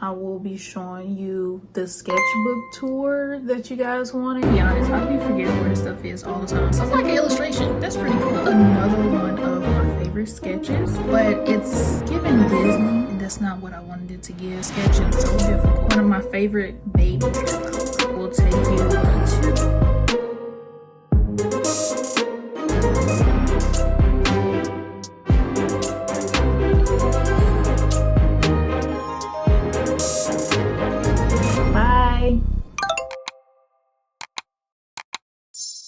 I will be showing you the sketchbook tour that you guys wanted. To be honest, I be forgetting where this stuff is all the time. So it's like an illustration. That's pretty cool. Another one of my favorite sketches, but it's giving Disney, and that's not what I wanted it to give. Sketching is so difficult. One of my favorite baby hair colors. We'll take you to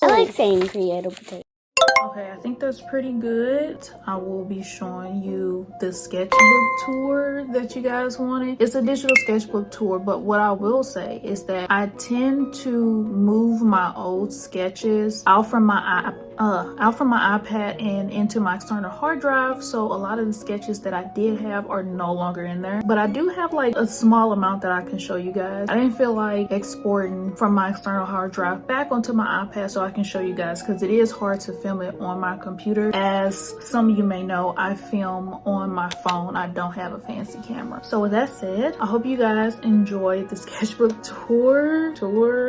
I like saying createopotatoe. Okay, I think that's pretty good. I will be showing you the sketchbook tour that you guys wanted. It's a digital sketchbook tour, but what I will say is that I tend to move my old sketches out from my iPad and into my external hard drive. So a lot of the sketches that I did have are no longer in there, but I do have like a small amount that I can show you guys. I didn't feel like exporting from my external hard drive back onto my iPad so I can show you guys, because it is hard to film it on my computer. As some of you may know, I film on my phone. I don't have a fancy camera. So with that said, I hope you guys enjoyed the sketchbook tour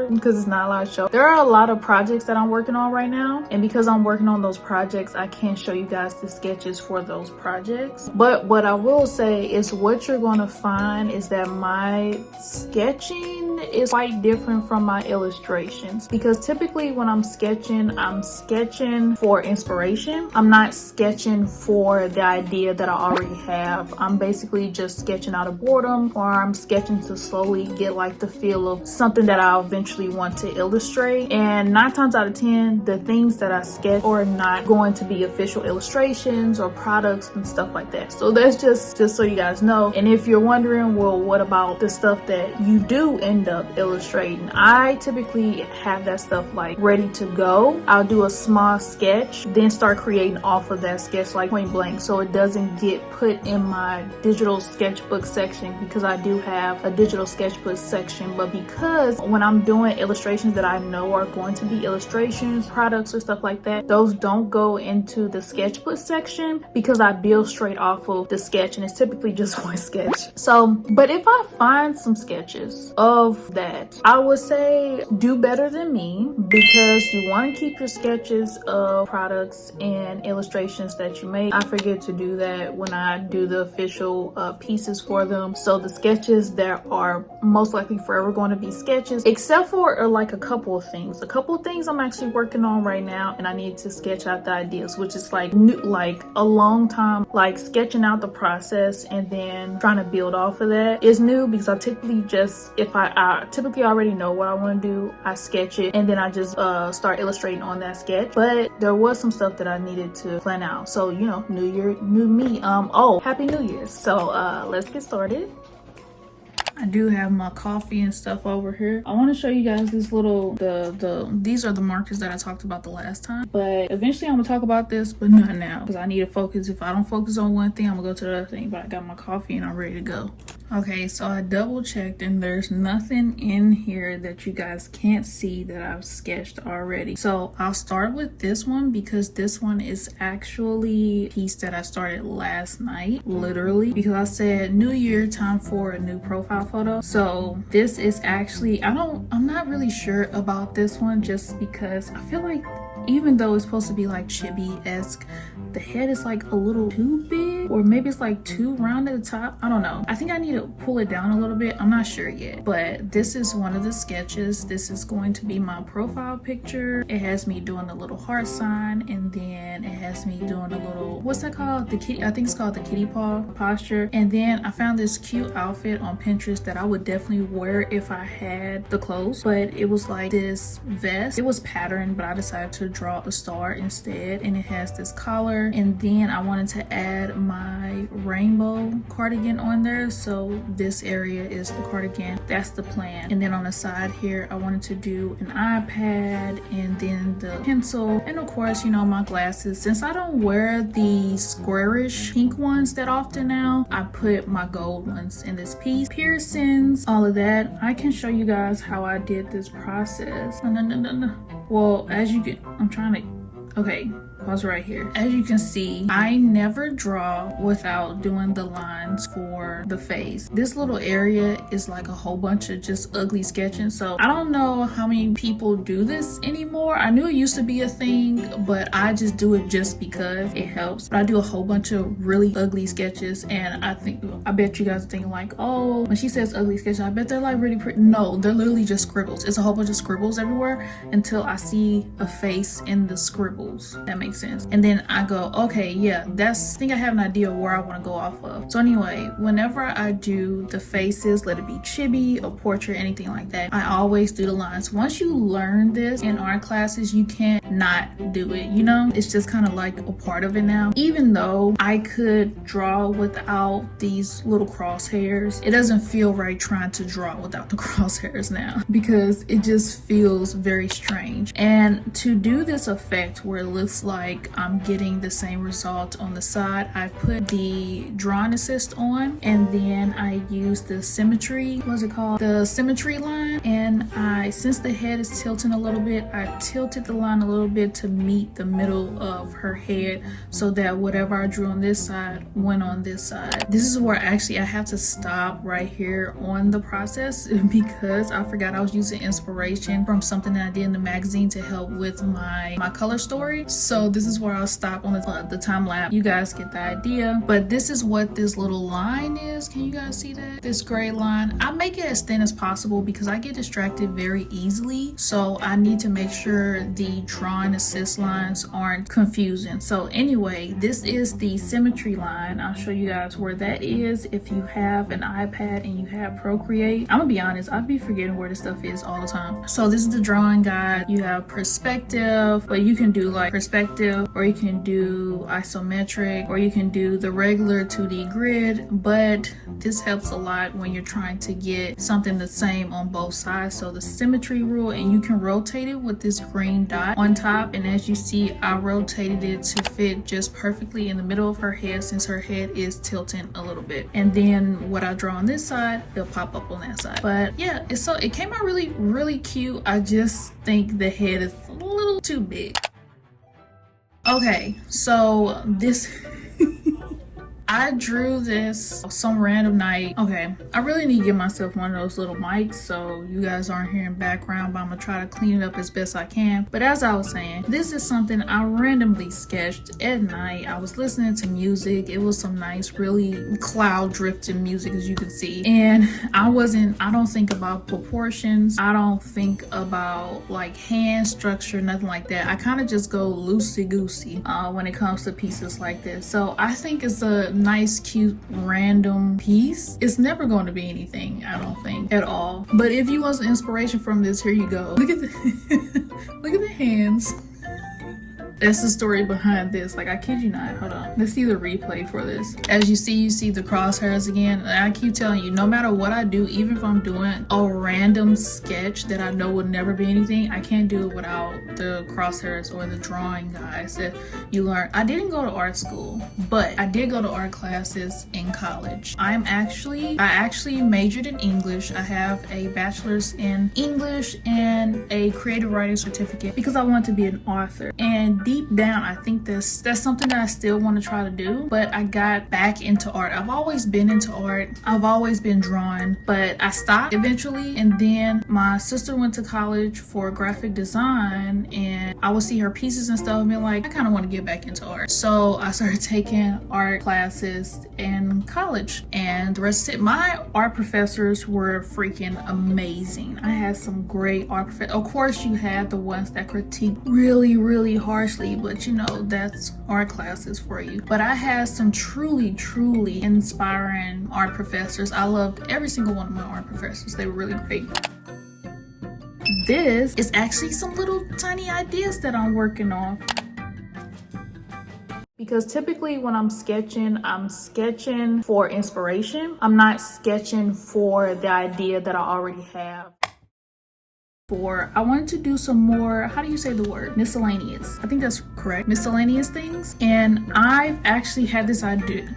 because it's not a lot of show. There are a lot of projects that I'm working on right now, and because I'm working on those projects, I can't show you guys the sketches for those projects. But what I will say is what you're going to find is that my sketching is quite different from my illustrations, because typically when I'm sketching for inspiration. I'm not sketching for the idea that I already have. I'm basically just sketching out of boredom, or I'm sketching to slowly get like the feel of something that I'll eventually want to illustrate. And 9 times out of 10, the things that I sketch are not going to be official illustrations or products and stuff like that. So that's just so you guys know. And if you're wondering, well, what about the stuff that you do end up illustrating? I typically have that stuff like ready to go. I'll do a small sketch, then start creating off of that sketch like point blank, so it doesn't get put in my digital sketchbook section, because I do have a digital sketchbook section. But because when I'm doing illustrations that I know are going to be illustrations, products or stuff like that, those don't go into the sketchbook section because I build straight off of the sketch, and it's typically just one sketch. So, but if I find some sketches of that, I would say do better than me, because you want to keep your sketches of products and illustrations that you make. I forget to do that when I do the official pieces for them. So the sketches that are most likely forever going to be sketches, except for like a couple of things. A couple of things I'm actually working on right now, and I need to sketch out the ideas, which is like new, like a long time, like sketching out the process and then trying to build off of that is new, because I typically just, if I typically already know what I want to do, I sketch it and then I just start illustrating on that sketch. But there was some stuff that I needed to plan out. So, you know, new year, new me. Oh, happy New Year's. So let's get started. I do have my coffee and stuff over here. I want to show you guys this little, these are the markers that I talked about the last time. But eventually I'm gonna talk about this, but not now, because I need to focus. If I don't focus on one thing, I'm gonna go to the other thing. But I got my coffee and I'm ready to go. Okay, so I double checked and there's nothing in here that you guys can't see that I've sketched already. So I'll start with this one, because this one is actually a piece that I started last night, literally, because I said New Year, time for a new profile photo. So this is actually, I'm not really sure about this one, just because I feel like even though it's supposed to be like chibi-esque, the head is like a little too big, or maybe it's like too round at the top. I don't know. I think I need to pull it down a little bit. I'm not sure yet, but this is one of the sketches. This is going to be my profile picture. It has me doing a little heart sign, and then it has me doing a little, what's that called? The kitty, I think it's called the kitty paw posture. And then I found this cute outfit on Pinterest that I would definitely wear if I had the clothes, but it was like this vest. It was patterned, but I decided to draw a star instead, and it has this collar. And then I wanted to add my rainbow cardigan on there, so this area is the cardigan. That's the plan. And then on the side here, I wanted to do an iPad, and then the pencil, and of course, you know, my glasses. Since I don't wear the squarish pink ones that often now, I put my gold ones in this piece. Piercings, all of that. I can show you guys how I did this process. No. Well, as you get, I'm trying to, okay, pause right here. As you can see, I never draw without doing the lines for the face. This little area is like a whole bunch of just ugly sketching. So I don't know how many people do this anymore. I knew it used to be a thing, but I just do it just because it helps. But I do a whole bunch of really ugly sketches, and I bet you guys are thinking like, oh, when she says ugly sketches, I bet they're like really pretty. No, they're literally just scribbles. It's a whole bunch of scribbles everywhere until I see a face in the scribbles. That makes sense. And then I go, okay, yeah, I think I have an idea of where I want to go off of. So anyway, whenever I do the faces, let it be chibi, a portrait, anything like that, I always do the lines. Once you learn this in art classes, you can't not do it, you know? It's just kind of like a part of it now. Even though I could draw without these little crosshairs, it doesn't feel right trying to draw without the crosshairs now because it just feels very strange. And to do this effect where it looks like I'm getting the same result on the side, I put the drawing assist on, and then I use the symmetry, what's it called? The symmetry line. And since the head is tilting a little bit, I tilted the line a little bit to meet the middle of her head so that whatever I drew on this side went on this side. This is where actually I have to stop right here on the process because I forgot I was using inspiration from something that I did in the magazine to help with my color story. So this is where I'll stop on the time lapse. You guys get the idea. But this is what this little line is. Can you guys see that? This gray line. I make it as thin as possible because I get distracted very easily. So I need to make sure the drawing assist lines aren't confusing. So anyway, this is the symmetry line. I'll show you guys where that is if you have an iPad and you have Procreate. I'm gonna be honest, I'd be forgetting where this stuff is all the time. So this is the drawing guide. You have perspective, but you can do like perspective, or you can do isometric, or you can do the regular 2D grid, but this helps a lot when you're trying to get something the same on both sides. So the symmetry rule, and you can rotate it with this green dot on top, and as you see, I rotated it to fit just perfectly in the middle of her head since her head is tilting a little bit. And then what I draw on this side, it'll pop up on that side. But yeah, it came out really cute. I just think the head is a little too big. Okay, so this I drew this some random night. Okay, I really need to get myself one of those little mics so you guys aren't hearing background, but I'm gonna try to clean it up as best I can. But as I was saying, this is something I randomly sketched at night. I was listening to music. It was some nice, really cloud drifting music, as you can see. And I don't think about proportions. I don't think about like hand structure, nothing like that. I kind of just go loosey-goosey when it comes to pieces like this. So I think it's a nice, cute, random piece. It's never going to be anything, I don't think, at all. But if you want some inspiration from this, here you go. Look at look at the hands. That's the story behind this. Like, I kid you not. Hold on. Let's see the replay for this. As you see the crosshairs again. And I keep telling you, no matter what I do, even if I'm doing a random sketch that I know would never be anything, I can't do it without the crosshairs or the drawing guides that you learn. I didn't go to art school, but I did go to art classes in college. I actually majored in English. I have a bachelor's in English and a creative writing certificate because I want to be an author. And deep down, I think that's something that I still want to try to do, but I got back into art. I've always been into art. I've always been drawing, but I stopped eventually. And then my sister went to college for graphic design, and I would see her pieces and stuff and be like, I kind of want to get back into art. So I started taking art classes in college, and the rest of it, my art professors were freaking amazing. I had some great art professors. Of course, you had the ones that critique really harshly, but you know, that's art classes for you. But I had some truly inspiring art professors. I loved every single one of my art professors. They were really great. This is actually some little tiny ideas that I'm working on. Because typically when I'm sketching for inspiration. I'm not sketching for the idea that I already have. I wanted to do some more, how do you say the word? Miscellaneous. I think that's correct. Miscellaneous things. And I've actually had this idea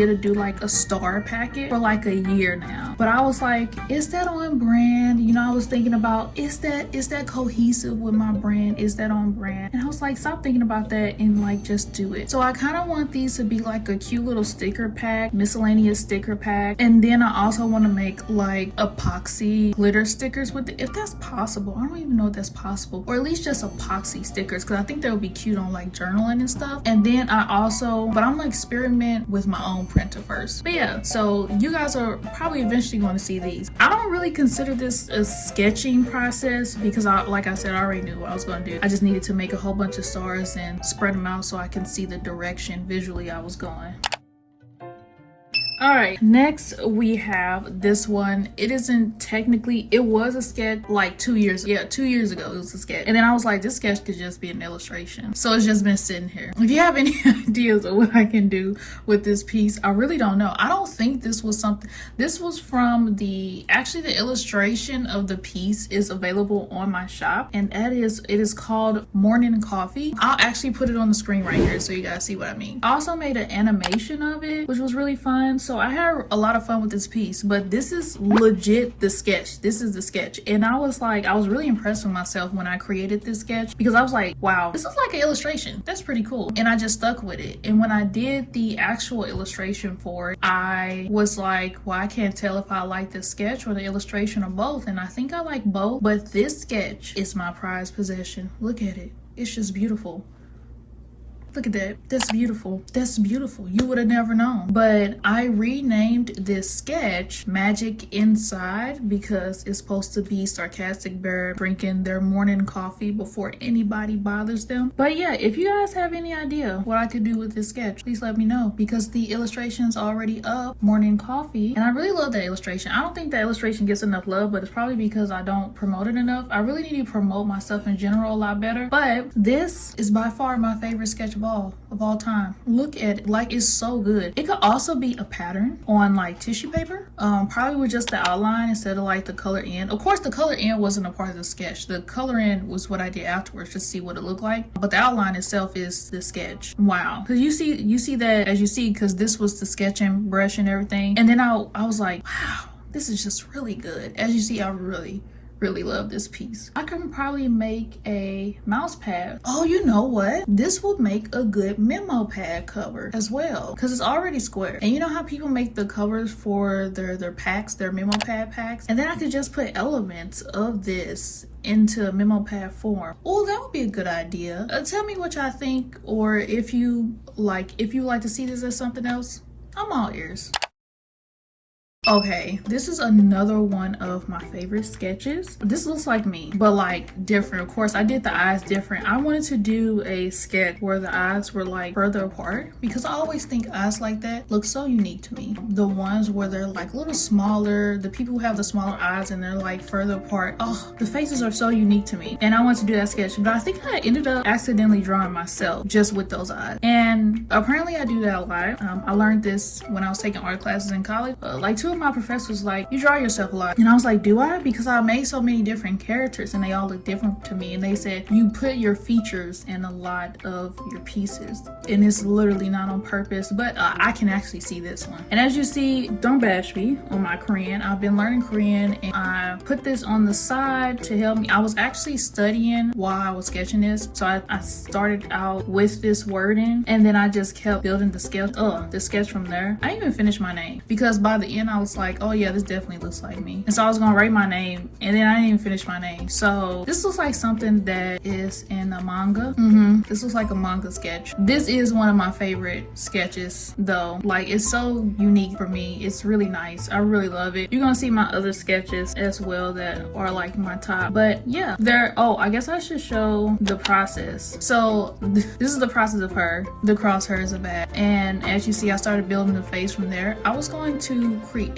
to do like a star packet for like a year now. But I was like, is that on brand? You know, I was thinking about, is that cohesive with my brand? Is that on brand? And I was like, stop thinking about that and like just do it. So I kind of want these to be like a cute little sticker pack, miscellaneous sticker pack. And then I also want to make like epoxy glitter stickers with it, if that's possible. I don't even know if that's possible, or at least just epoxy stickers, because I think that would be cute on like journaling and stuff. And then but I'm gonna experiment with my own printer first. But yeah, so you guys are probably eventually going to see these. I don't really consider this a sketching process because like I said, I already knew what I was going to do. I just needed to make a whole bunch of stars and spread them out so I can see the direction visually I was going. All right, next we have this one. It was a sketch like 2 years ago. Yeah, 2 years ago it was a sketch. And then I was like, this sketch could just be an illustration. So it's just been sitting here. If you have any ideas of what I can do with this piece, I really don't know. I don't think this was something, this was from the illustration of the piece is available on my shop. And it is called Morning Coffee. I'll actually put it on the screen right here so you guys see what I mean. I also made an animation of it, which was really fun. So I had a lot of fun with this piece, but this is legit the sketch. This is the sketch. And I was really impressed with myself when I created this sketch, because I was like, wow, this is like an illustration. That's pretty cool. And I just stuck with it. And when I did the actual illustration for it, I was like, well, I can't tell if I like the sketch or the illustration or both. And I think I like both, but this sketch is my prized possession. Look at it. It's just beautiful. Look at that. That's beautiful. That's beautiful. You would have never known. But I renamed this sketch Magic Inside because it's supposed to be Sarcastic Bear drinking their morning coffee before anybody bothers them. But yeah, if you guys have any idea what I could do with this sketch, please let me know, because the illustration's already up, Morning Coffee, and I really love that illustration. I don't think that illustration gets enough love, but it's probably because I don't promote it enough. I really need to promote myself in general a lot better. But this is by far my favorite sketch of all time. Look at it, like, it's so good. It could also be a pattern on like tissue paper, probably with just the outline instead of like the color in. Of course the color in wasn't a part of the sketch. The color in was what I did afterwards to see what it looked like, but the outline itself is the sketch. Wow, because you see that, as you see, because this was the sketching brush and everything. And then I was like, wow, this is just really good. As you see, I really love this piece. I can probably make a mouse pad. Oh, you know what? This will make a good memo pad cover as well, because it's already square. And you know how people make the covers for their packs, their memo pad packs? And then I could just put elements of this into memo pad form. Oh, that would be a good idea. Tell me what y'all think, or if you like to see this as something else. I'm all ears. Okay, this is another one of my favorite sketches. This looks like me, but like different. Of course, I did the eyes different. I wanted to do a sketch where the eyes were like further apart, because I always think eyes like that look so unique to me. The ones where they're like a little smaller, the people who have the smaller eyes and they're like further apart. Oh, the faces are so unique to me. And I wanted to do that sketch, but I think I ended up accidentally drawing myself just with those eyes. And apparently I do that a lot. I learned this when I was taking art classes in college. Like two of my professors like, you draw yourself a lot. And I was like, do I? Because I made so many different characters and they all look different to me. And they said, you put your features in a lot of your pieces. And it's literally not on purpose, but I can actually see this one. And as you see, don't bash me on my Korean. I've been learning Korean and I put this on the side to help me. I was actually studying while I was sketching this. So I started out with this wording and then I just kept building the sketch from there. I didn't even finish my name because by the end I was like, oh yeah, this definitely looks like me. And so I was gonna write my name and then I didn't even finish my name. So this looks like something that is in a manga. This looks like a manga sketch. This is one of my favorite sketches though. Like, it's so unique for me. It's really nice. I really love it. You're gonna see my other sketches as well that are like my top. But yeah, I guess I should show the process. So this is the process of her. The crosshairs are back. And as you see, I started building the face from there. I was going to create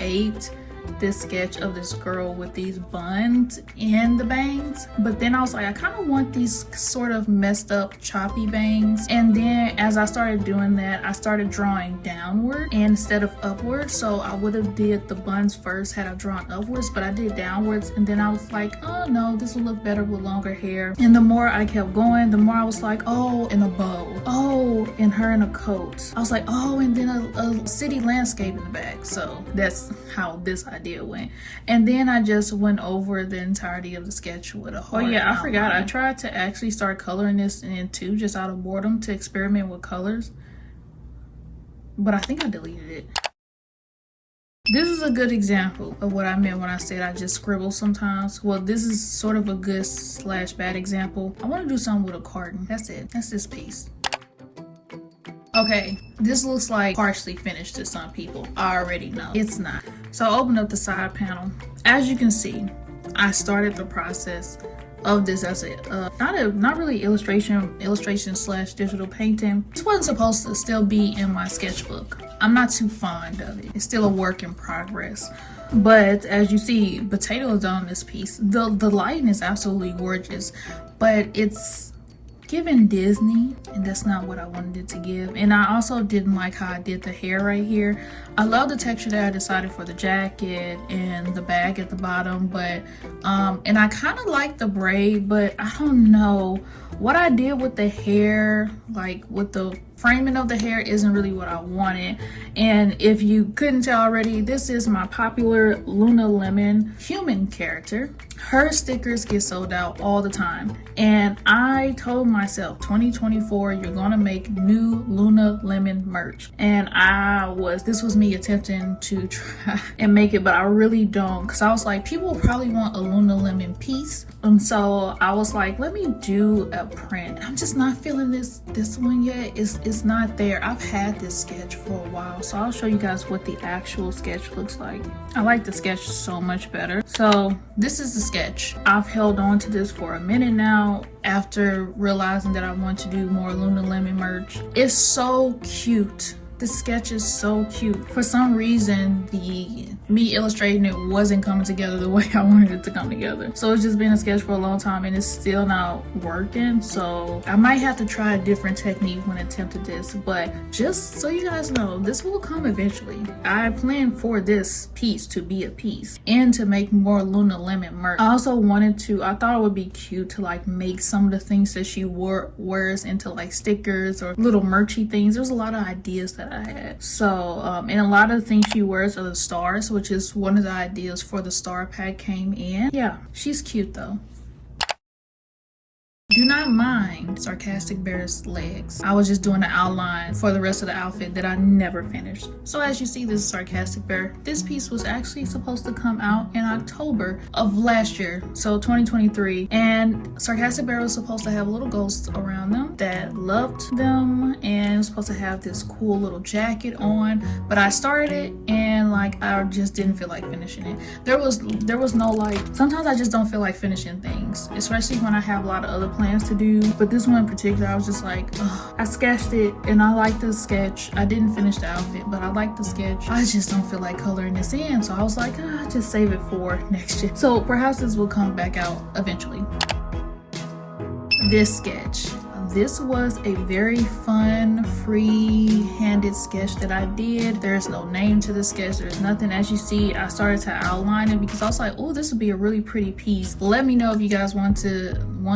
this sketch of this girl with these buns and the bangs, but then I was like, I kind of want these sort of messed up choppy bangs. And then as I started doing that, I started drawing downward instead of upward. So I would have did the buns first had I drawn upwards, but I did downwards. And then I was like, oh no, this will look better with longer hair. And the more I kept going, the more I was like, oh, and a bow, oh, and her in a coat. I was like, oh, and then a city landscape in the back. So that's how this idea went. And then I just went over the entirety of the sketch with a hard outline. I forgot, I tried to actually start coloring this in too, just out of boredom, to experiment with colors, but I think I deleted it. This is a good example of what I meant when I said I just scribble sometimes. Well, this is sort of a good / bad example. I want to do something with a carton. That's it. That's this piece. Okay, this looks like partially finished to some people. I already know it's not. So I opened up the side panel. As you can see, I started the process of this as a not really illustration / digital painting. This wasn't supposed to still be in my sketchbook. I'm not too fond of it. It's still a work in progress. But as you see, potato is on this piece. The lighting is absolutely gorgeous, but it's given Disney, and that's not what I wanted it to give. And I also didn't like how I did the hair right here. I love the texture that I decided for the jacket and the bag at the bottom, but and I kind of like the braid, but I don't know what I did with the hair, like with the framing of the hair, isn't really what I wanted. And if you couldn't tell already, this is my popular Luna Lemon human character. Her stickers get sold out all the time, and I told myself 2024 you're gonna make new Luna Lemon merch. And this was me attempting to try and make it, but I really don't, because I was like, people probably want a Luna Lemon piece, and so I was like, let me do a print. I'm just not feeling this one yet. It's not there. I've had this sketch for a while, so I'll show you guys what the actual sketch looks like. I like the sketch so much better. So this is the sketch. I've held on to this for a minute now after realizing that I want to do more Luna Lemon merch. It's so cute. The sketch is so cute. For some reason, me illustrating it wasn't coming together the way I wanted it to come together. So it's just been a sketch for a long time and it's still not working. So I might have to try a different technique when attempting this, but just so you guys know, this will come eventually. I plan for this piece to be a piece and to make more Luna Lemon merch. I also I thought it would be cute to like make some of the things that she wears into like stickers or little merchy things. There's a lot of ideas that I had. So and a lot of the things she wears are the stars, which is one of the ideas for the star pack came in. Yeah, she's cute though. Do not mind Sarcastic Bear's legs. I was just doing the outline for the rest of the outfit that I never finished. So as you see, this is Sarcastic Bear. This piece was actually supposed to come out in October of last year, so 2023. And Sarcastic Bear was supposed to have little ghosts around them that loved them, and it was supposed to have this cool little jacket on. But I started it and like I just didn't feel like finishing it. There was no like, sometimes I just don't feel like finishing things, especially when I have a lot of other plans to do. But this one in particular, I was just like, ugh. I sketched it and I like the sketch. I didn't finish the outfit, but I like the sketch. I just don't feel like coloring this in, so I was like, just save it for next year. So perhaps this will come back out eventually. This sketch. This was a very fun, free-handed sketch that I did. There's no name to the sketch. There's nothing. As you see, I started to outline it because I was like, oh, this would be a really pretty piece. Let me know if you guys want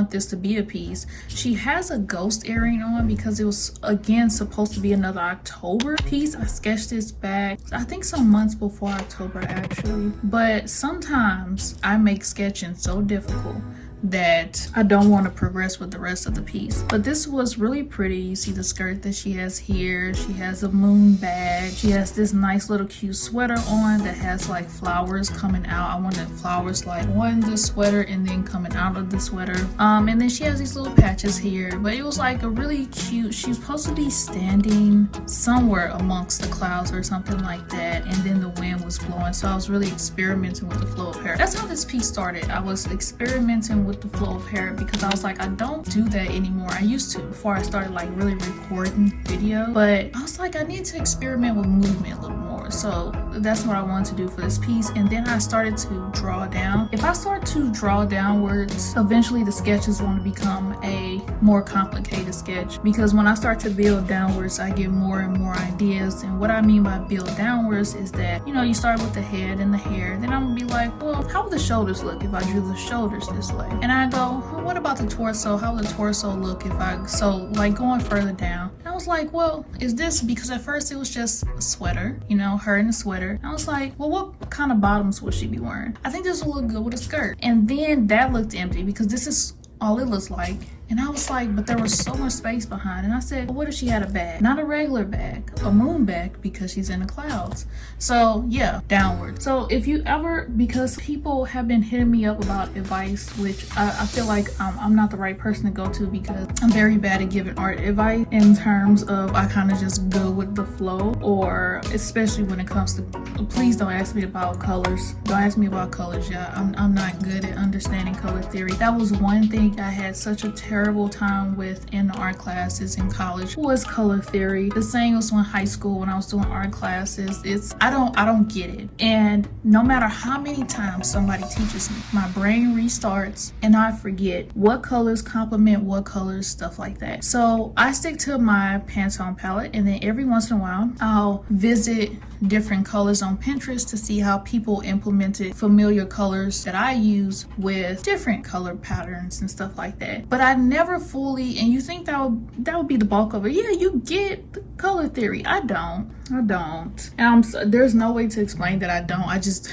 this to be a piece. She has a ghost earring on because it was, again, supposed to be another October piece. I sketched this back, I think some months before October, actually. But sometimes I make sketching so difficult that I don't want to progress with the rest of the piece. But this was really pretty. You see the skirt that she has here. She has a moon badge. She has this nice little cute sweater on that has like flowers coming out. I wanted flowers like on the sweater and then coming out of the sweater. And then she has these little patches here. But it was like a really cute, she was supposed to be standing somewhere amongst the clouds or something like that. And then the wind was blowing. So I was really experimenting with the flow of hair. That's how this piece started. I was experimenting with the flow of hair because I was like, I don't do that anymore. I used to before I started like really recording video, but I was like, I need to experiment with movement a little more. downwards. So that's what I wanted to do for this piece. And then I started to draw down. If I start to draw downwards, eventually the sketch is going to become a more complicated sketch, because when I start to build downwards, I get more and more ideas. And what I mean by build downwards is that, you know, you start with the head and the hair, then I'm gonna be like, well, how would the shoulders look if I drew the shoulders this way? And I go, well, what about the torso? How would the torso look if I, so like going further down. And I was like, well, is this, because at first it was just a sweater, you know, her in a sweater. And I was like, well, what kind of bottoms would she be wearing? I think this will look good with a skirt. And then that looked empty because this is all it looks like. And I was like, but there was so much space behind. And I said, well, what if she had a bag? Not a regular bag, a moon bag, because she's in the clouds. So yeah, downward. So if you ever, because people have been hitting me up about advice, which I feel like I'm not the right person to go to, because I'm very bad at giving art advice in terms of I kind of just go with the flow, or especially when it comes to, please don't ask me about colors. Don't ask me about colors, yeah. I'm not good at understanding color theory. That was one thing I had such a terrible time with in art classes in college, was color theory. The same was in high school when I was doing art classes. I don't get it. And no matter how many times somebody teaches me, my brain restarts and I forget what colors complement what colors, stuff like that. So I stick to my Pantone palette, and then every once in a while I'll visit different colors on Pinterest to see how people implemented familiar colors that I use with different color patterns and stuff like that. But I never fully, and you think that would be the bulk of it. Yeah, you get the color theory. I don't. And there's no way to explain that I don't. I just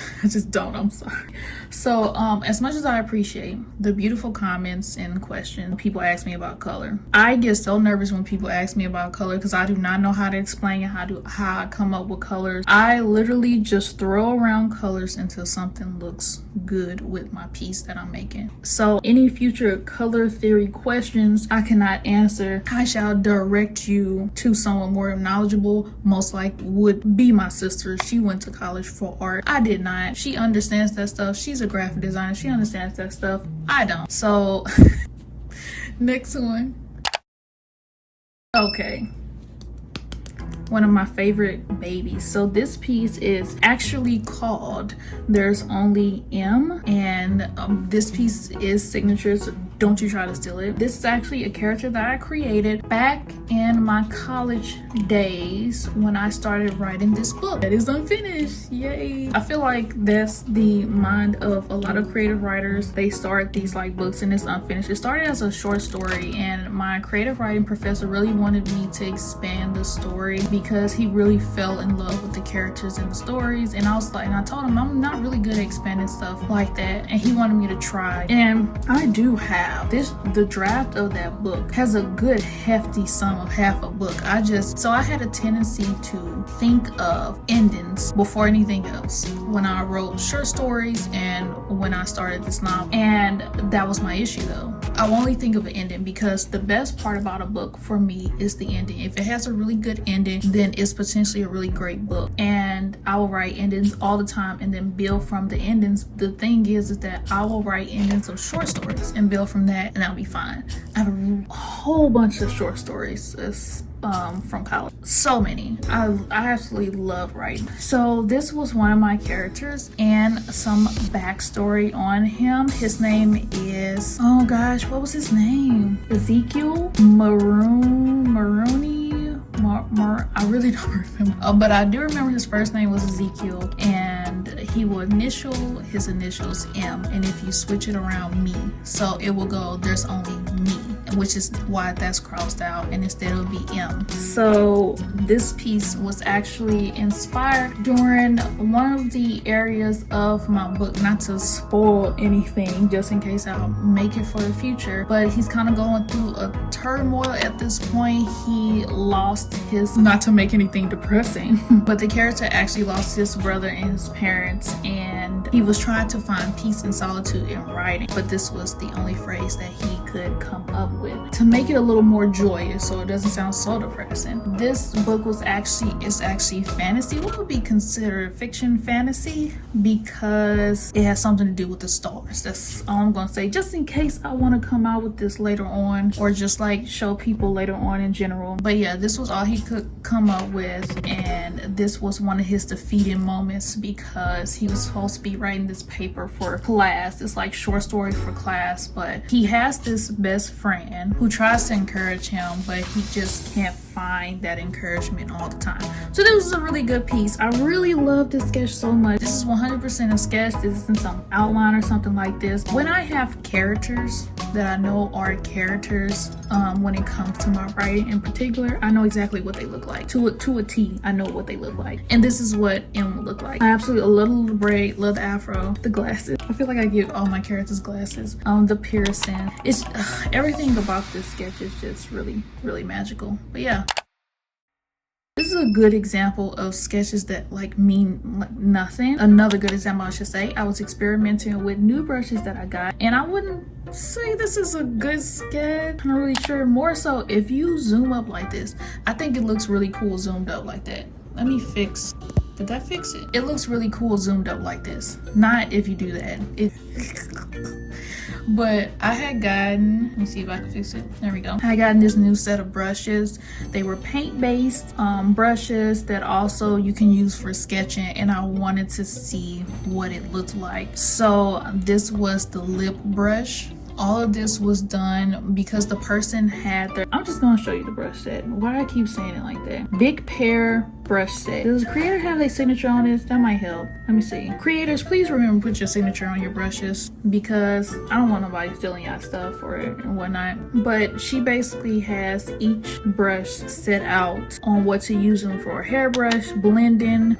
don't. I'm sorry. So as much as I appreciate the beautiful comments and questions people ask me about color, I get so nervous when people ask me about color because I do not know how to explain it, how I come up with colors. I literally just throw around colors until something looks good with my piece that I'm making. So any future color theory questions I cannot answer, I shall direct you to someone more knowledgeable. Most likely would be my sister. She went to college for art. I did not. She understands that stuff. She's a graphic designer. She understands that stuff. I don't. So next one. Okay. One of my favorite babies. So this piece is actually called There's Only M, and this piece is signatures. Don't you try to steal it. This is actually a character that I created back in my college days when I started writing this book that is unfinished. Yay. I feel like that's the mind of a lot of creative writers. They start these like books and it's unfinished. It started as a short story, and my creative writing professor really wanted me to expand the story because he really fell in love with the characters and the stories. And I was like, and I told him I'm not really good at expanding stuff like that, and he wanted me to try. And I do have the draft of that book has a good hefty sum of half a book. So I had a tendency to think of endings before anything else when I wrote short stories and when I started this novel. And that was my issue though. I only think of an ending because the best part about a book for me is the ending. If it has a really good ending, then it's potentially a really great book. And I will write endings all the time and then build from the endings. The thing is that I will write endings of short stories and build from that, and I'll be fine. I have a whole bunch of short stories from college. So many. I absolutely love writing. So this was one of my characters and some backstory on him. His name is, oh gosh, what was his name? Ezekiel Maroney. I really don't remember, but I do remember his first name was Ezekiel, and he will initial his initials M, and if you switch it around me, so it will go There's Only Me, which is why that's crossed out, and instead it'll be M. So this piece was actually inspired during one of the areas of my book, not to spoil anything just in case I'll make it for the future, but he's kind of going through a turmoil at this point. He lost his, not to make anything depressing, but the character actually lost his brother and his parents, and he was trying to find peace and solitude in writing, but this was the only phrase that he could come up with to make it a little more joyous so it doesn't sound so depressing. This book is actually fantasy. What would be considered fiction fantasy, because it has something to do with the stars. That's all I'm gonna say, just in case I want to come out with this later on, or just like show people later on in general. But yeah, this was all he could come up with, and this was one of his defeating moments because he was supposed to be writing this paper for class. It's like short story for class, but he has this best friend who tries to encourage him, but he just can't find that encouragement all the time. So this was a really good piece. I really love this sketch so much. This is 100% a sketch. This isn't some outline or something like this. When I have characters that I know are characters, when it comes to my writing in particular, I know exactly what they look like. To a T, I know what they look like. And this is what M would look like. I absolutely love the braid, love the afro, the glasses. I feel like I give all my characters glasses. The piercing. It's everything about this sketch is just really, really magical. But yeah. This is a good example of sketches that like mean like nothing. Another good example, I should say, I was experimenting with new brushes that I got, and I wouldn't say this is a good sketch. I'm not really sure. More so if you zoom up like this, I think it looks really cool zoomed up like that. Let me fix. Did that fix it? It looks really cool zoomed up like this. Not if you do that. But I had gotten, let me see if I can fix it. There we go. I had gotten this new set of brushes. They were paint-based brushes that also you can use for sketching, and I wanted to see what it looked like. So this was the lip brush. All of this was done because the person had their, I'm just gonna show you the brush set. Why do I keep saying it like that? Big Pear brush set. Does the creator have their signature on this? That might help. Let me see. Creators, please remember to put your signature on your brushes, because I don't want nobody stealing y'all stuff or and whatnot. But she basically has each brush set out on what to use them for: hairbrush, blending.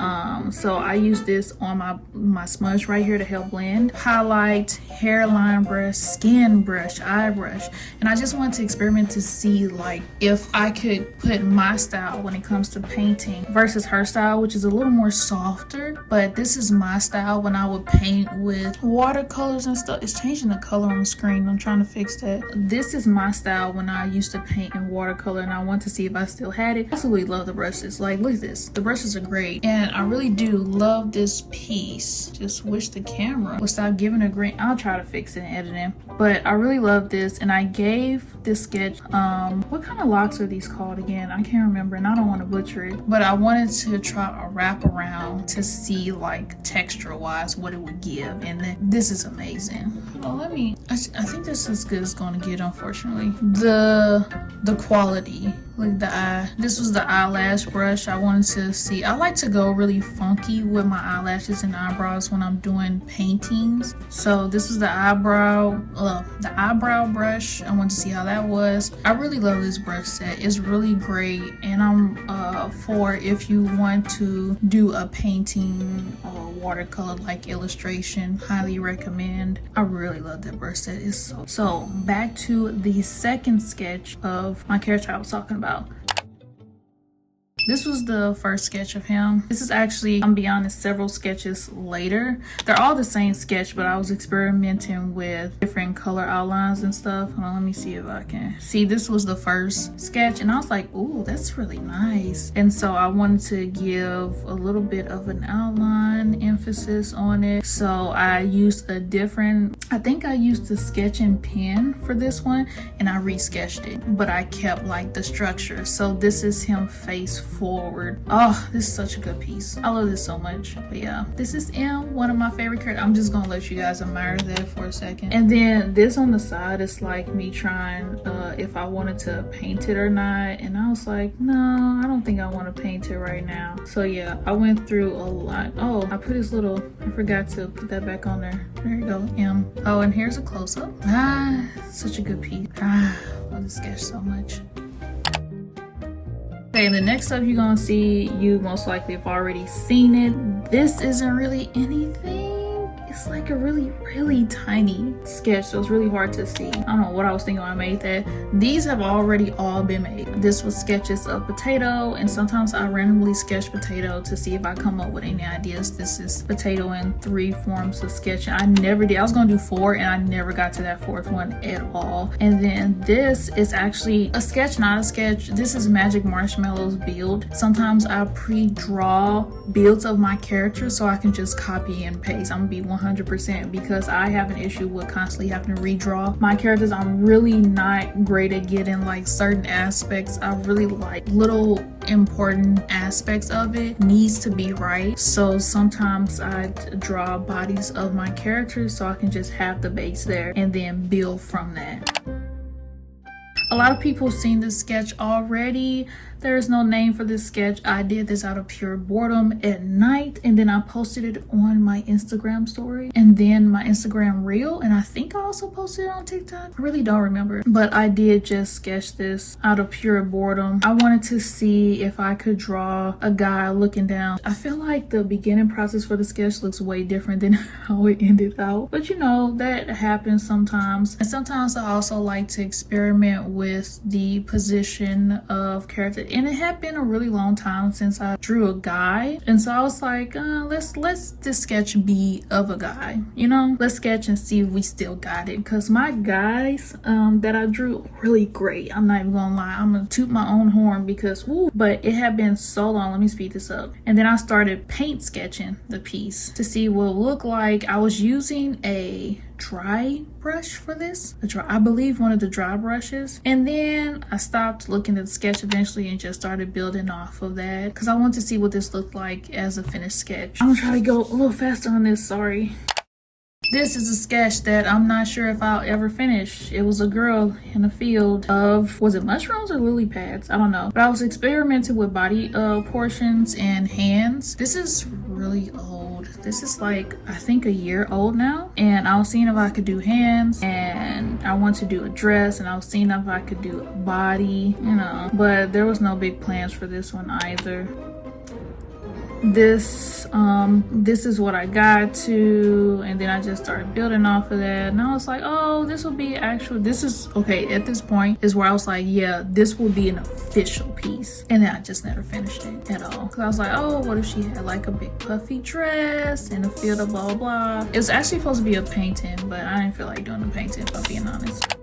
So I use this on my smudge right here to help blend, highlight, hairline brush, skin brush, eye brush. And I just wanted to experiment to see like if I could put my style when it comes to painting versus her style, which is a little more softer. But this is my style when I would paint with watercolors and stuff. It's changing the color on the screen. I'm trying to fix that. This is my style when I used to paint in watercolor, and I want to see if I still had it. I absolutely love the brushes. Like, look at this. The brushes are great, and I really do love this piece. Just wish the camera would stop giving a green. I'll try to fix it in editing, but I really love this. And I gave this sketch what kind of locks are these called again? I can't remember, and I don't want to butcher it, but I wanted to try a wrap around to see like texture wise what it would give, and this is amazing. Well, I think this is as good as going to get, unfortunately. The quality, like the eye, this was the eyelash brush. I wanted to see, I like to go really funky with my eyelashes and eyebrows when I'm doing paintings. So this is the eyebrow brush. I wanted to see how that was. I really love this brush set. It's really great, and I'm for if you want to do a painting or watercolor like illustration, highly recommend. I really love that brush set. It's so back to the second sketch of my character I was talking about. This was the first sketch of him. This is actually, I'm be honest, several sketches later. They're all the same sketch, but I was experimenting with different color outlines and stuff. Hold on, let me see if I can. See, this was the first sketch, and I was like, ooh, that's really nice. And so I wanted to give a little bit of an outline emphasis on it. So I used I think I used the sketching pen for this one, and I re-sketched it, but I kept like the structure. So this is him face forward. Oh, this is such a good piece. I love this so much. But yeah, this is M, one of my favorite characters. I'm just gonna let you guys admire that for a second. And then this on the side is like me trying if I wanted to paint it or not, and I was like, no, I don't think I want to paint it right now. So yeah, I went through a lot. Oh, I put his little, I forgot to put that back on there. There you go, M. Oh, and here's a close-up. Such a good piece. I love this sketch so much. Okay, the next stuff you're gonna see, you most likely have already seen it. This isn't really anything. it's like a really tiny sketch, so it's really hard to see. I don't know what I was thinking when I made that. These have already all been made. This was sketches of potato, and sometimes I randomly sketch potato to see if I come up with any ideas. This is potato in 3 forms of sketching. I never did. I was gonna do 4 and I never got to that 4th one at all. And then this is actually a sketch, not a sketch. This is Magic Marshmallow's build. Sometimes I pre-draw builds of my characters so I can just copy and paste. I'm gonna be 100% because I have an issue with constantly having to redraw my characters. I'm really not great at getting like certain aspects. I really like little important aspects of it needs to be right. So sometimes I draw bodies of my characters so I can just have the base there and then build from that. A lot of people have seen this sketch already. There is no name for this sketch. I did this out of pure boredom at night, and then I posted it on my Instagram story and then my Instagram reel, and I think I also posted it on TikTok. I really don't remember, but I did just sketch this out of pure boredom. I wanted to see if I could draw a guy looking down. I feel like the beginning process for the sketch looks way different than how it ended out, but you know, that happens sometimes. And sometimes I also like to experiment with the position of character, and it had been a really long time since I drew a guy, and so I was like, let's this sketch be of a guy, you know, let's sketch and see if we still got it, because my guys that I drew really great. I'm not even gonna lie, I'm gonna toot my own horn because woo, but it had been so long. Let me speed this up. And then I started paint sketching the piece to see what it looked like. I was using a dry brush for this, I believe one of the dry brushes, and then I stopped looking at the sketch eventually and just started building off of that because I wanted to see what this looked like as a finished sketch. I'm gonna try to go a little faster on this, sorry. This is a sketch that I'm not sure if I'll ever finish. It was a girl in a field of, was it mushrooms or lily pads? I don't know. But I was experimenting with body portions and hands. This is really old. This is like, I think a year old now. And I was seeing if I could do hands, and I want to do a dress, and I was seeing if I could do a body, you know. But there was no big plans for this one either. This is what I got to, and then I just started building off of that, and I was like, oh, this will be actual, this is okay. At this point is where I was like, yeah, this will be an official piece. And then I just never finished it at all, because I was like, oh, what if she had like a big puffy dress in a field of blah blah. It was actually supposed to be a painting, but I didn't feel like doing the painting, if I'm being honest.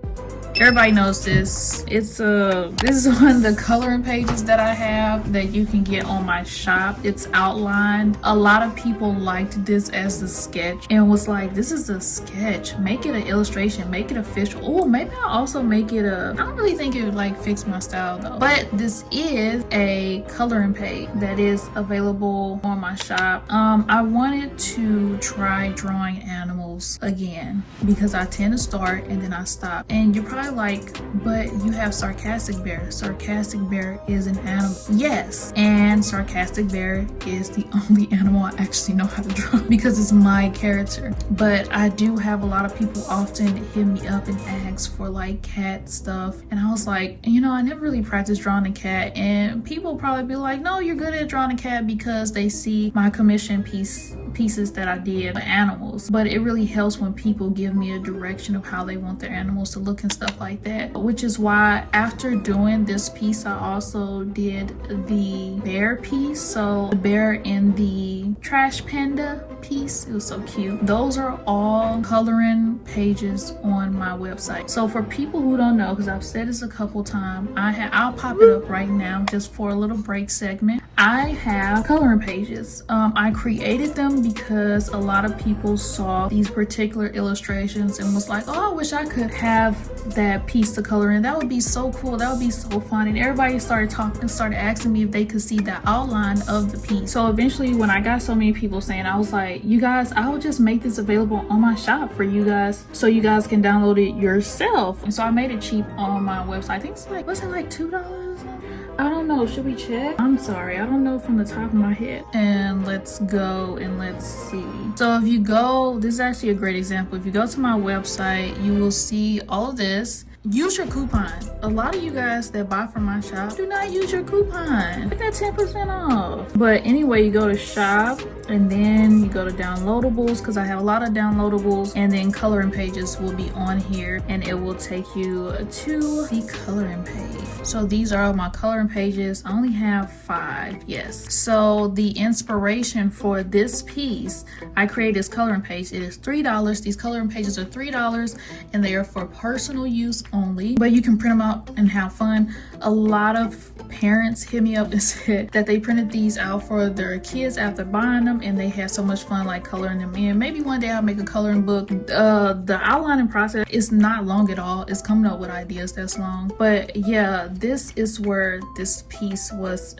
Everybody knows this. This is one of the coloring pages that I have that you can get on my shop. It's outlined. A lot of people liked this as a sketch and was like, this is a sketch, make it an illustration, make it official. Oh, maybe I'll also make it I don't really think it would like fix my style though, but this is a coloring page that is available on my shop. I wanted to try drawing animals again because I tend to start and then I stop, and you're probably like, but you have Sarcastic Bear. Sarcastic Bear is an animal. Yes, and Sarcastic Bear is the only animal I actually know how to draw because it's my character. But I do have a lot of people often hit me up and ask for like cat stuff, and I was like, you know, I never really practiced drawing a cat, and people probably be like, no, you're good at drawing a cat because they see my commission pieces that I did for animals. But it really helps when people give me a direction of how they want their animals to look and stuff like that, which is why after doing this piece I also did the bear piece. So the bear in the trash panda piece, it was so cute. Those are all coloring pages on my website. So for people who don't know, because I've said this a couple times, I'll pop it up right now just for a little break segment. I have coloring pages. I created them because a lot of people saw these particular illustrations and was like, oh, I wish I could have that piece to color in. That would be so cool. That would be so fun. And everybody started talking and started asking me if they could see the outline of the piece. So eventually when I got so many people saying, I was like, you guys, I will just make this available on my shop for you guys so you guys can download it yourself. And so I made it cheap on my website. I think it's like, was it like $2 or something? I don't know. Should we check? I'm sorry. I don't know from the top of my head. And let's go and let's see. So if you go, this is actually a great example. If you go to my website, you will see all of this. Use your coupon. A lot of you guys that buy from my shop do not use your coupon. Get that 10% off. But anyway, you go to shop and then you go to downloadables, because I have a lot of downloadables, and then coloring pages will be on here, and it will take you to the coloring page. So these are all my coloring pages. I only have 5, yes. So the inspiration for this piece, I created this coloring page. It is $3. These coloring pages are $3, and they are for personal use only, but you can print them out and have fun. A lot of parents hit me up and said that they printed these out for their kids after buying them, and they had so much fun like coloring them in. Maybe one day I'll make a coloring book. The outlining process is not long at all. It's coming up with ideas that's long, but yeah, this is where this piece was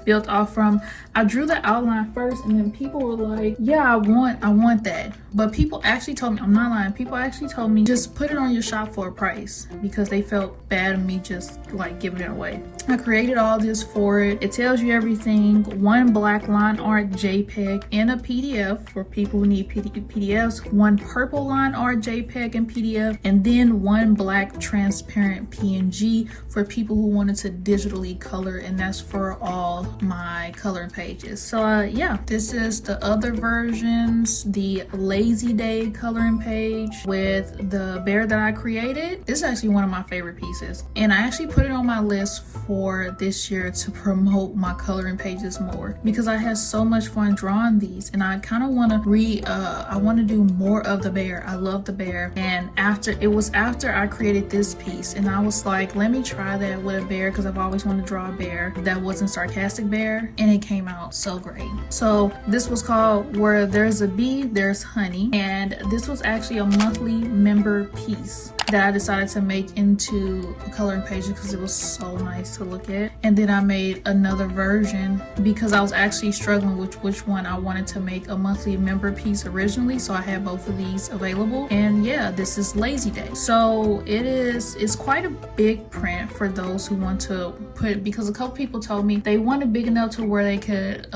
built off from. I drew the outline first, and then people were like, yeah, I want that. But people actually told me, I'm not lying, people actually told me just put it on your shop for a price, because they felt bad of me just like giving it away. I created all this for it. It tells you everything. One black line art JPEG and a PDF for people who need PDFs, one purple line art JPEG and PDF, and then one black transparent PNG for people who wanted to digitally color, and that's for all my coloring pages. So yeah, this is the other versions, the Lazy Day coloring page with the bear that I created. This is actually one of my favorite pieces, and I actually put it on my list for this year to promote my coloring pages more, because I had so much fun drawing these, and I kind of want to I want to do more of the bear. I love the bear, and after I created this piece, and I was like, let me try that with a bear, because I've always wanted to draw a bear that wasn't sarcastic bear, and it came out so great. So this was called Where There's a Bee, There's Honey, and this was actually a monthly member piece that I decided to make into a coloring page because it was so nice to look at. And then I made another version because I was actually struggling with which one I wanted to make a monthly member piece originally, so I had both of these available. And yeah, this is Lazy Day. So it's quite a big print for those who want to put, because a couple people told me they wanted big enough to where they could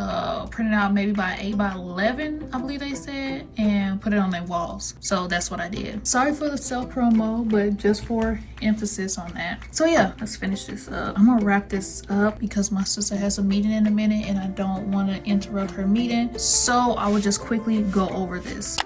print it out maybe by 8 by 11, I believe they said, and put it on their walls. So that's what I did. Sorry for the self promo, but just for emphasis on that. So yeah, let's finish this up. I'm gonna wrap this up because my sister has a meeting in a minute, and I don't want to interrupt her meeting, so I will just quickly go over this.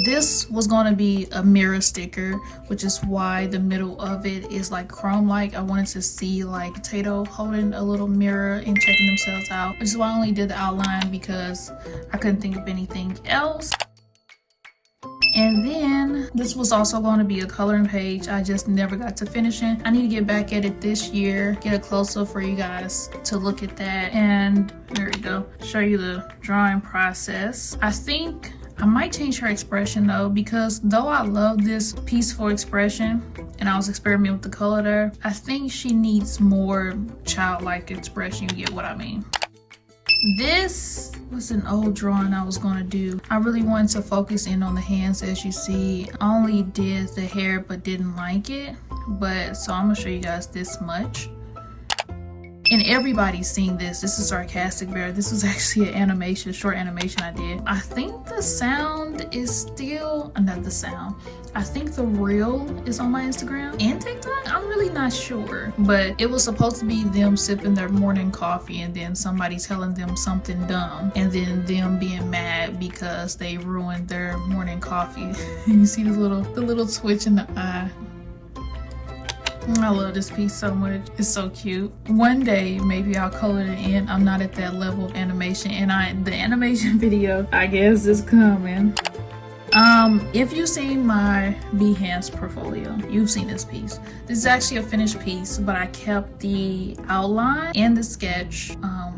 This was going to be a mirror sticker, which is why the middle of it is like chrome-like. I wanted to see like potato holding a little mirror and checking themselves out, which is why I only did the outline, because I couldn't think of anything else. And then this was also going to be a coloring page. I just never got to finishing. I need to get back at it this year, get a close-up for you guys to look at that. And there we go, show you the drawing process. I think I might change her expression though, because though I love this peaceful expression and I was experimenting with the color there, I think she needs more childlike expression. You get what I mean? This was an old drawing I was gonna do. I really wanted to focus in on the hands. As you see, I only did the hair but didn't like it, but so I'm gonna show you guys this much. And everybody's seen this. This is Sarcastic Bear. This was actually an animation, short animation I did. I think the sound is still, not the sound. I think the reel is on my Instagram and TikTok. I'm really not sure, but it was supposed to be them sipping their morning coffee and then somebody telling them something dumb, and then them being mad because they ruined their morning coffee. And you see the little twitch in the eye. I love this piece so much. It's so cute. One day maybe I'll color it in. I'm not at that level of animation, and the animation video I guess is coming. If you've seen my Behance portfolio, you've seen this piece. This is actually a finished piece, but I kept the outline and the sketch.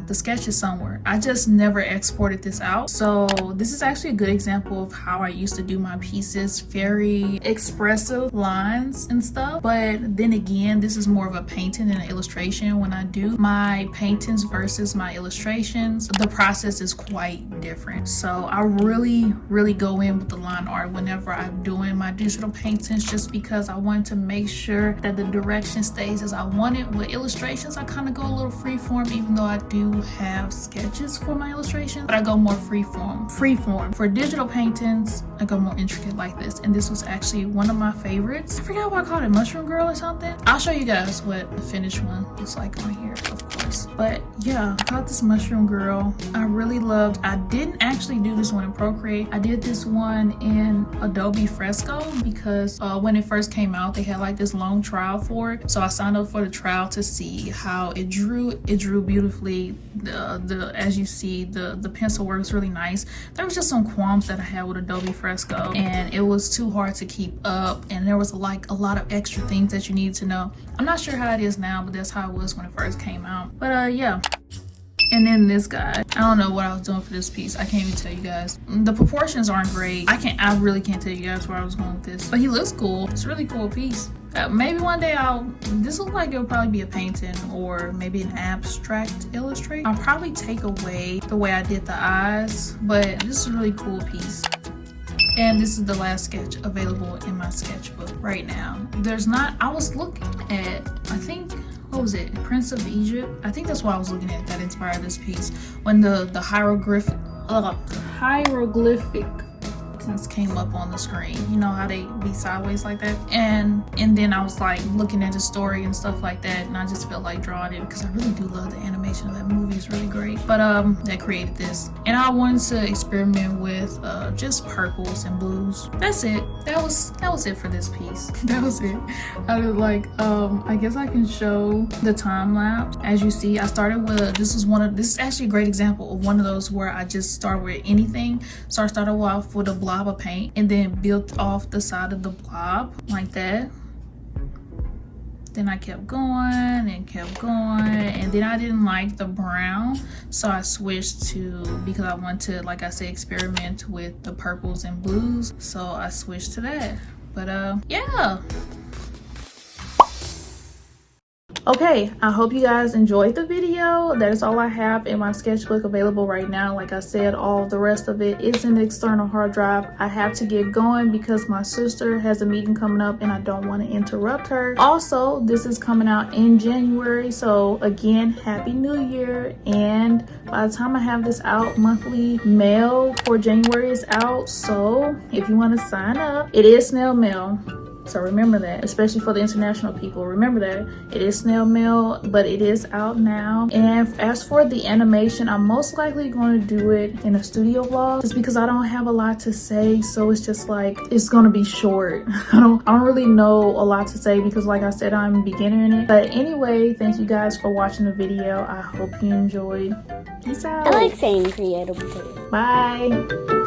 The sketch is somewhere. I just never exported this out. So this is actually a good example of how I used to do my pieces. Very expressive lines and stuff. But then again, this is more of a painting than an illustration. When I do my paintings versus my illustrations, the process is quite different. So I really go in with the line art whenever I'm doing my digital paintings, just because I want to make sure that the direction stays as I want it. With illustrations, I kind of go a little freeform, even though I do have sketches for my illustrations, but I go more freeform. For digital paintings, I go more intricate like this, and this was actually one of my favorites. I forgot what I called it, Mushroom Girl or something. I'll show you guys what the finished one looks like on here, of course. course. But yeah, I got this mushroom girl. I really loved. I didn't actually do this one in Procreate. I did this one in Adobe Fresco because when it first came out, they had like this long trial for it. So I signed up for the trial to see how it drew. It drew beautifully. As you see, the pencil work is really nice. There was just some qualms that I had with Adobe Fresco, and it was too hard to keep up, and there was like a lot of extra things that you need to know. I'm not sure how it is now, but that's how it was when it first came out. But yeah. And then this guy, I don't know what I was doing for this piece. I can't even tell you guys. The proportions aren't great. I really can't tell you guys where I was going with this, but he looks cool. It's a really cool piece. Maybe one day this looks like it'll probably be a painting or maybe an abstract illustrate. I'll probably take away the way I did the eyes, but this is a really cool piece. And this is the last sketch available in my sketchbook right now. I was looking at, I think, what was it, Prince of Egypt? I think that's what I was looking at that inspired this piece. When the hieroglyphic came up on the screen, you know how they be sideways like that, and then I was like looking at the story and stuff like that, and I just felt like drawing it because I really do love the animation of that movie. It's really great. But that created this, and I wanted to experiment with just purples and blues. That's it. That was it for this piece. That was it. I was like, I guess I can show the time lapse. As you see, I started with this is actually a great example of one of those where I just start with anything. So I started off with a blob of paint and then built off the side of the blob like that. Then I kept going and kept going, and then I didn't like the brown, so I switched to, because I want to, like I said, experiment with the purples and blues, so I switched to that. But yeah. Okay, I hope you guys enjoyed the video. That is all I have in my sketchbook available right now. Like I said, all the rest of it is in the external hard drive. I have to get going because my sister has a meeting coming up and I don't want to interrupt her. Also, this is coming out in January, so again, Happy New Year. And by the time I have this out, monthly mail for January is out, so if you want to sign up, it is snail mail. So remember that, especially for the international people, remember that it is snail mail, but it is out now. And as for the animation, I'm most likely going to do it in a studio vlog just because I don't have a lot to say. So it's just like, it's going to be short. I don't really know a lot to say because, like I said, I'm a beginner in it. But anyway, thank you guys for watching the video. I hope you enjoyed. Peace out. I like saying createopotatoe. Bye.